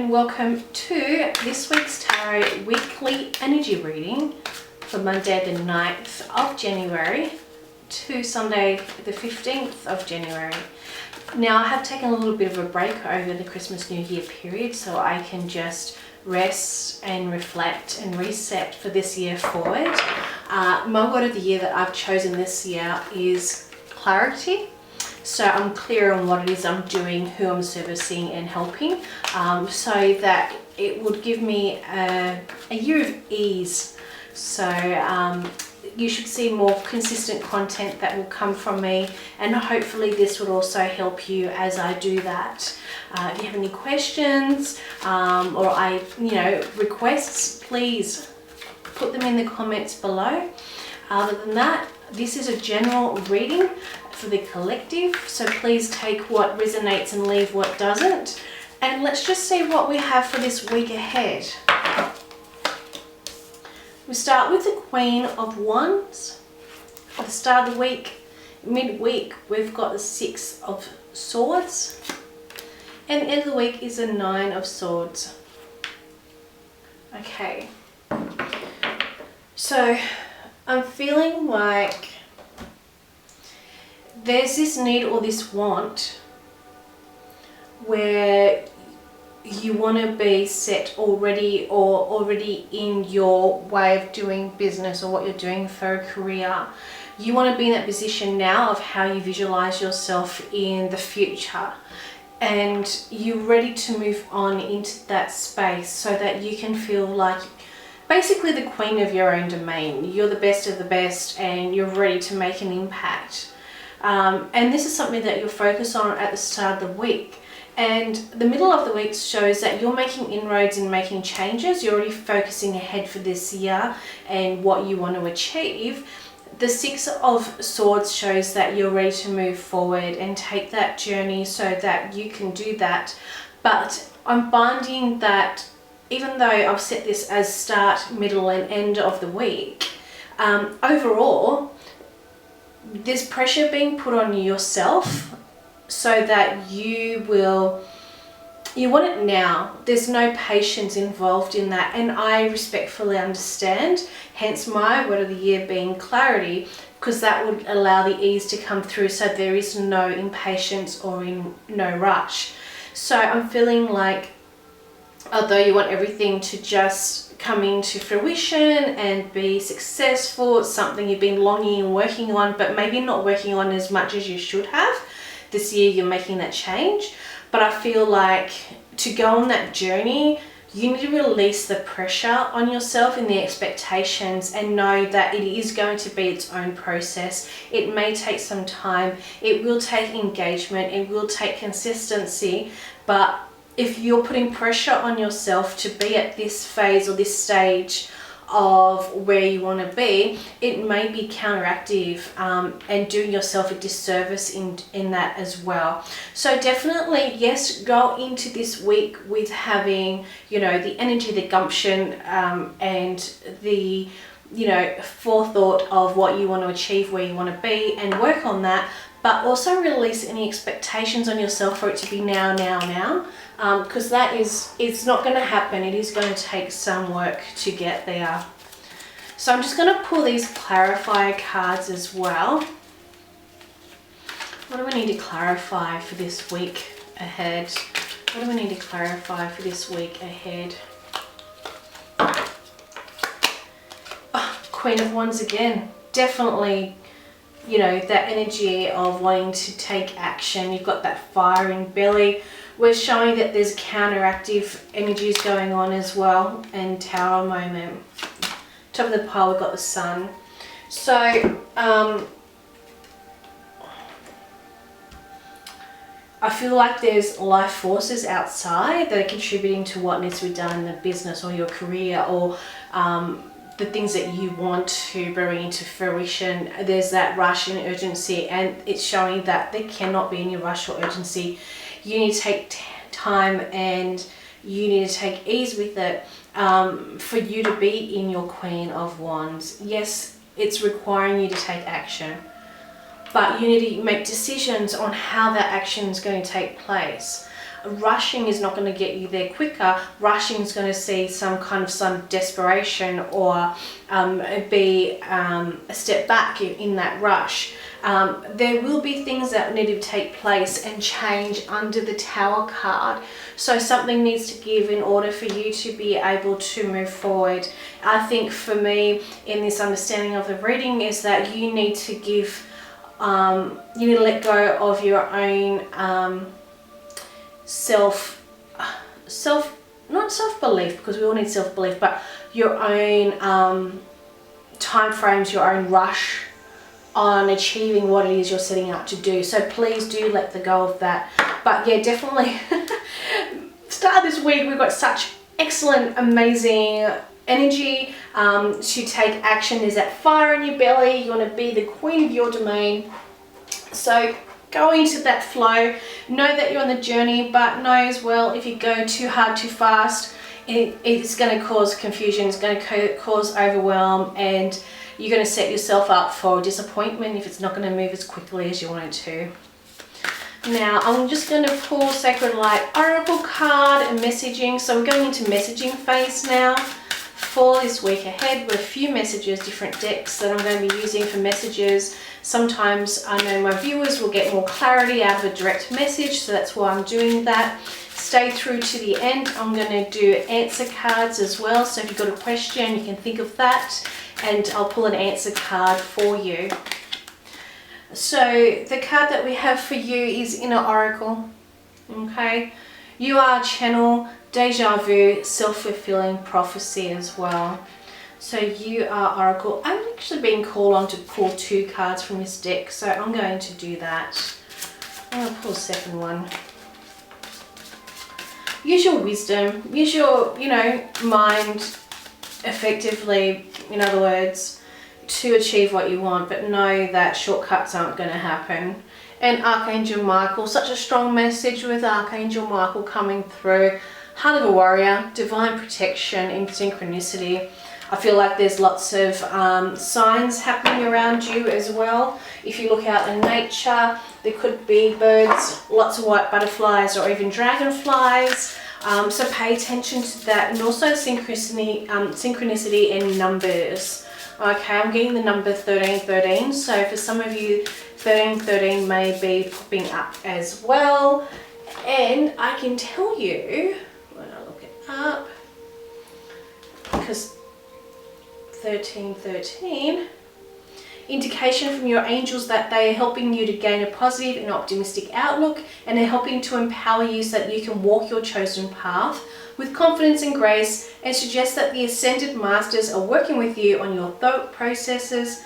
and welcome to this week's Tarot Weekly Energy Reading for Monday the 9th of January to Sunday the 15th of January. Now, I have taken a little bit of a break over the Christmas New Year period so I can just rest and reflect and reset for this year forward. My word of the year that I've chosen this year is clarity. So I'm clear on what it is I'm doing, who I'm servicing and helping, so that it would give me a year of ease. So you should see more consistent content that will come from me, and hopefully this would also help you as I do that. If you have any questions or requests, please put them in the comments below. Other than that, this is a general reading for the collective, so please take what resonates and leave what doesn't. And let's just see what we have for this week ahead. We start with the Queen of Wands. At the start of the week, midweek, we've got the Six of Swords. And the end of the week is a Nine of Swords. Okay. So I'm feeling like there's this need or this want where you want to be set already or already in your way of doing business or what you're doing for a career. You want to be in that position now of how you visualize yourself in the future, and you're ready to move on into that space so that you can feel like basically the queen of your own domain. You're the best of the best and you're ready to make an impact. And this is something that you'll focus on at the start of the week. And the middle of the week shows that you're making inroads and making changes. You're already focusing ahead for this year and what you want to achieve. The Six of Swords shows that you're ready to move forward and take that journey so that you can do that. But I'm finding that even though I've set this as start, middle and end of the week, overall, there's pressure being put on yourself so that you want it now. There's no patience involved in that, and I respectfully understand, hence my word of the year being clarity, because that would allow the ease to come through so there is no impatience or no rush. So I'm feeling like although you want everything to just come into fruition and be successful, it's something you've been longing and working on, but maybe not working on as much as you should have. This year you're making that change, but I feel like to go on that journey, you need to release the pressure on yourself and the expectations and know that it is going to be its own process. It may take some time, it will take engagement, it will take consistency, but if you're putting pressure on yourself to be at this phase or this stage of where you want to be, it may be counteractive and doing yourself a disservice in that as well. So definitely, yes, go into this week with having, the energy, the gumption, and the, forethought of what you want to achieve, where you want to be, and work on that. But also release any expectations on yourself for it to be now, because it's not going to happen. It is going to take some work to get there. So I'm just going to pull these clarifier cards as well. What do we need to clarify for this week ahead? What do we need to clarify for this week ahead? Oh, Queen of Wands again. Definitely, that energy of wanting to take action. You've got that fire in belly. We're showing that there's counteractive energies going on as well, and Tower moment. Top of the pile, we've got the Sun. So I feel like there's life forces outside that are contributing to what needs to be done in the business or your career, or the things that you want to bring into fruition. There's that rush and urgency, and it's showing that there cannot be any rush or urgency. You need to take time and you need to take ease with it for you to be in your Queen of Wands. Yes, it's requiring you to take action, but you need to make decisions on how that action is going to take place. Rushing is not going to get you there quicker. Rushing is going to see some kind of desperation, or be a step back in that rush. There will be things that need to take place and change under the Tower card. So something needs to give in order for you to be able to move forward. I think for me, in this understanding of the reading, is that you need to give, you need to let go of your own not self-belief, because we all need self-belief, but your own time frames, your own rush on achieving what it is you're setting out to do. So please do let go of that. But yeah, definitely start this week, we've got such excellent, amazing energy to take action. There's that fire in your belly. You want to be the queen of your domain. So go into that flow. Know that you're on the journey, but know as well, if you go too hard, too fast, it's going to cause confusion, it's going to cause overwhelm, and you're going to set yourself up for disappointment if it's not going to move as quickly as you want it to. Now, I'm just going to pull Sacred Light Oracle card and messaging. So we're going into messaging phase now for this week ahead, with a few messages, different decks that I'm going to be using for messages. Sometimes I know my viewers will get more clarity out of a direct message, so that's why I'm doing that. Stay through to the end. I'm going to do answer cards as well, so if you've got a question, you can think of that, and I'll pull an answer card for you. So the card that we have for you is Inner Oracle. Okay, you are channel, deja vu, self-fulfilling prophecy as well. So you are Oracle. I'm actually being called on to pull 2 cards from this deck, so I'm going to do that. I'm going to pull a second one. Use your wisdom, use your, mind effectively, in other words, to achieve what you want, but know that shortcuts aren't going to happen. And Archangel Michael, such a strong message with Archangel Michael coming through. Heart of a warrior, divine protection in synchronicity. I feel like there's lots of signs happening around you as well. If you look out in nature, there could be birds, lots of white butterflies, or even dragonflies. So pay attention to that, and also synchronicity in numbers. Okay, I'm getting the number 1313. So for some of you, 1313 may be popping up as well. And I can tell you, when I look it up, because 1313, indication from your angels that they are helping you to gain a positive and optimistic outlook, and they're helping to empower you so that you can walk your chosen path with confidence and grace, and suggest that the ascended masters are working with you on your thought processes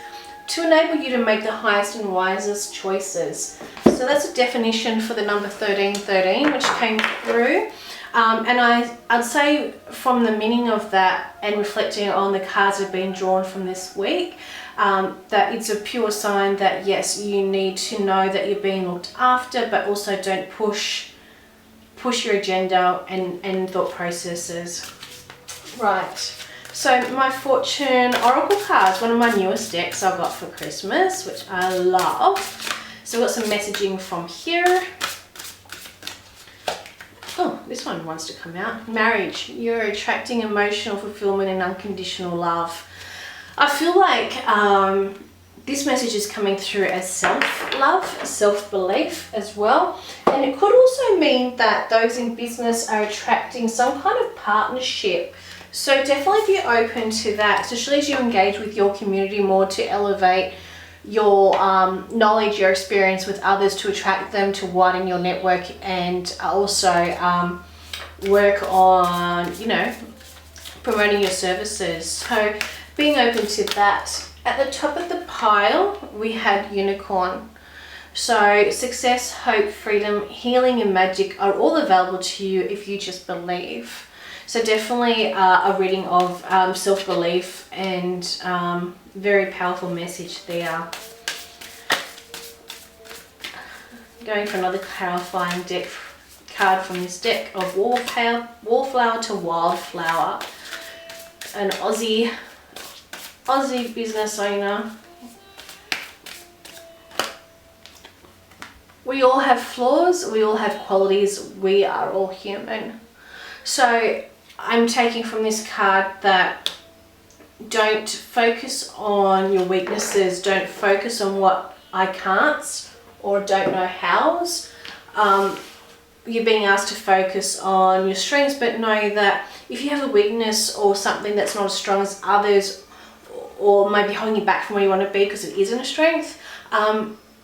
to enable you to make the highest and wisest choices. So that's a definition for the number 1313, which came through. And I'd say from the meaning of that, and reflecting on the cards that have been drawn from this week, that it's a pure sign that yes, you need to know that you're being looked after, but also don't push your agenda and thought processes. Right, so my Fortune Oracle cards, one of my newest decks I got for Christmas, which I love. So I've got some messaging from here. Oh, this one wants to come out. Marriage. You're attracting emotional fulfillment and unconditional love. I feel like this message is coming through as self-love, self-belief as well. And it could also mean that those in business are attracting some kind of partnership. So definitely be open to that, especially as you engage with your community more to elevate your knowledge, your experience with others, to attract them, to widen your network, and also work on, promoting your services. So being open to that. At the top of the pile, we had Unicorn. So success, hope, freedom, healing, and magic are all available to you if you just believe. So definitely a reading of self-belief, and very powerful message there. Going for another clarifying deck card from this deck of Wallflower to Wildflower. An Aussie business owner. We all have flaws, we all have qualities, we are all human. So I'm taking from this card that don't focus on your weaknesses, don't focus on what I can't or don't know hows. You're being asked to focus on your strengths, but know that if you have a weakness or something that's not as strong as others, or maybe holding you back from where you want to be because it isn't a strength,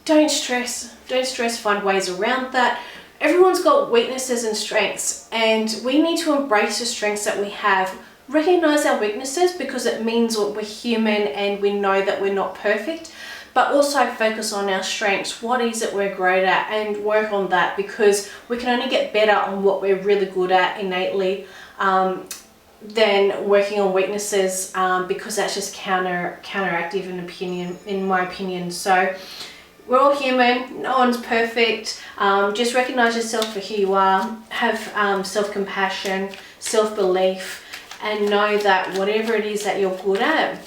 don't stress, find ways around that. Everyone's got weaknesses and strengths, and we need to embrace the strengths that we have. Recognize our weaknesses because it means we're human and we know that we're not perfect, but also focus on our strengths. What is it we're great at, and work on that, because we can only get better on what we're really good at innately than working on weaknesses, because that's just counteractive in my opinion. So we're all human, no one's perfect. Just recognize yourself for who you are, have self-compassion, self-belief, and know that whatever it is that you're good at,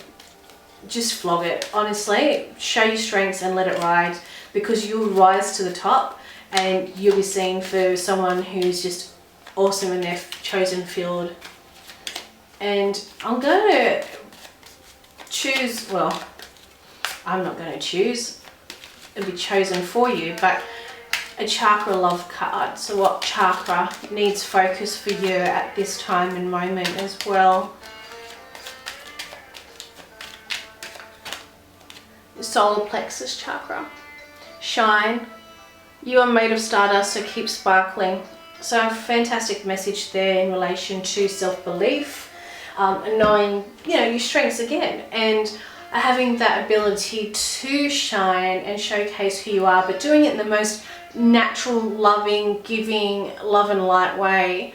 just flog it. Honestly, show your strengths and let it ride, because you'll rise to the top and you'll be seen for someone who's just awesome in their chosen field. And I'm going to choose, well, I'm not going to choose, it'll be chosen for you, but a Chakra Love card. So what chakra needs focus for you at this time and moment as well? The solar plexus chakra. Shine. You are made of stardust, so keep sparkling. So a fantastic message there in relation to self-belief, and knowing, you know, your strengths again, and having that ability to shine and showcase who you are, but doing it in the most natural, loving, giving, love and light way.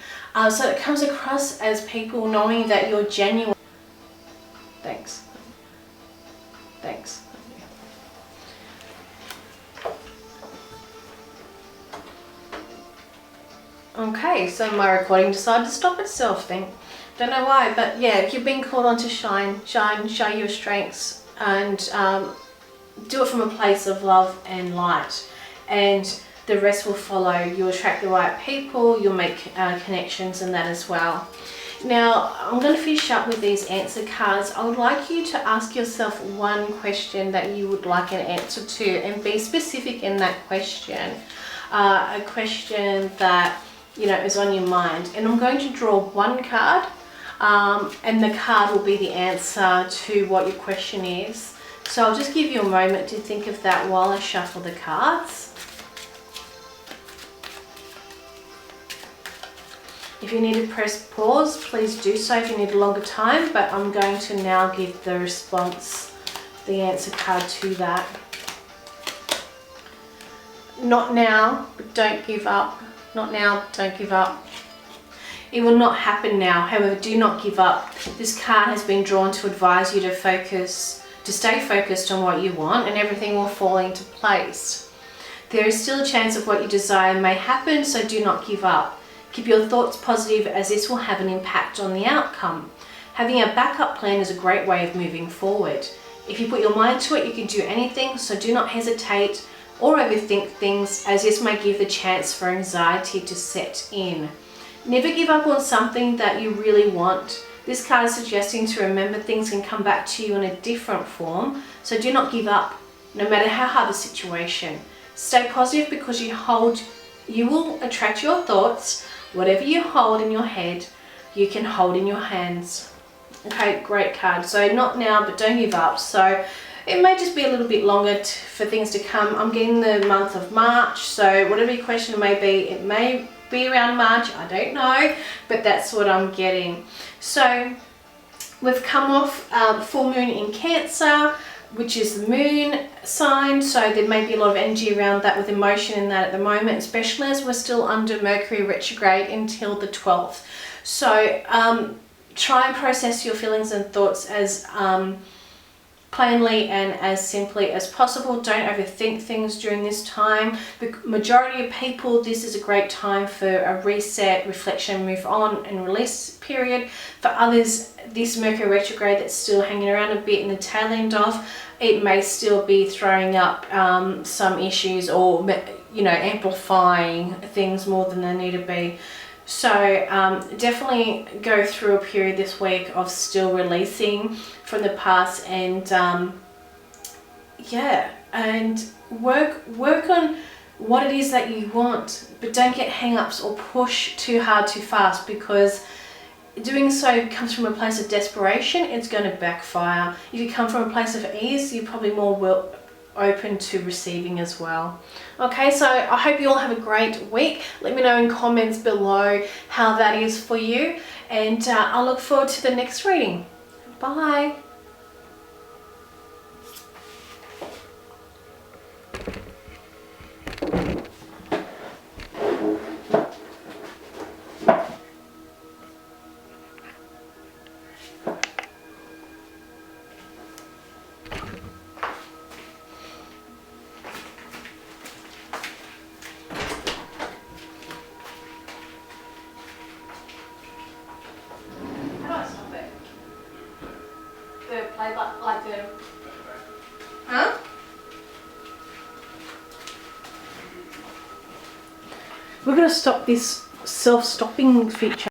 So it comes across as people knowing that you're genuine. Thanks. Okay, so my recording decided to stop itself then. Don't know why, but yeah, you're being called on to shine, show your strengths, and do it from a place of love and light, and the rest will follow. You'll attract the right people, you'll make connections and that as well. Now, I'm going to finish up with these answer cards. I would like you to ask yourself one question that you would like an answer to, and be specific in that question. A question that, you know, is on your mind. And I'm going to draw one card, and the card will be the answer to what your question is. So I'll just give you a moment to think of that while I shuffle the cards. If you need to press pause, please do so if you need a longer time, but I'm going to now give the response, the answer card to that. Not now, but don't give up. Not now, but don't give up. It will not happen now, however, do not give up. This card has been drawn to advise you to stay focused on what you want, and everything will fall into place. There is still a chance of what you desire may happen, so do not give up. Keep your thoughts positive, as this will have an impact on the outcome. Having a backup plan is a great way of moving forward. If you put your mind to it, you can do anything, so do not hesitate or overthink things, as this may give the chance for anxiety to set in. Never give up on something that you really want. This card is suggesting to remember things can come back to you in a different form, so do not give up, no matter how hard the situation. Stay positive, because you will attract your thoughts. Whatever you hold in your head, you can hold in your hands. Okay, great card. So not now, but don't give up. So it may just be a little bit longer for things to come. I'm getting the month of March, so whatever your question may be, it may be around March, I don't know, but that's what I'm getting. So we've come off full moon in Cancer, which is the moon sign, so there may be a lot of energy around that, with emotion in that at the moment, especially as we're still under Mercury retrograde until the 12th. So try and process your feelings and thoughts as plainly and as simply as possible. Don't overthink things during this time. The majority of people, this is a great time for a reset, reflection, move on and release period. For others, this Mercury retrograde that's still hanging around a bit in the tail end of, it may still be throwing up some issues, or you know, amplifying things more than they need to be. So definitely go through a period this week of still releasing from the past, and yeah, and work on what it is that you want, but don't get hang-ups or push too hard too fast, because doing so comes from a place of desperation. It's going to backfire. If you come from a place of ease, you're probably more open to receiving as well. Okay, so I hope you all have a great week. Let me know in comments below how that is for you, and I'll look forward to the next reading. Bye. The play button, like the... Huh? We're going to stop this self-stopping feature.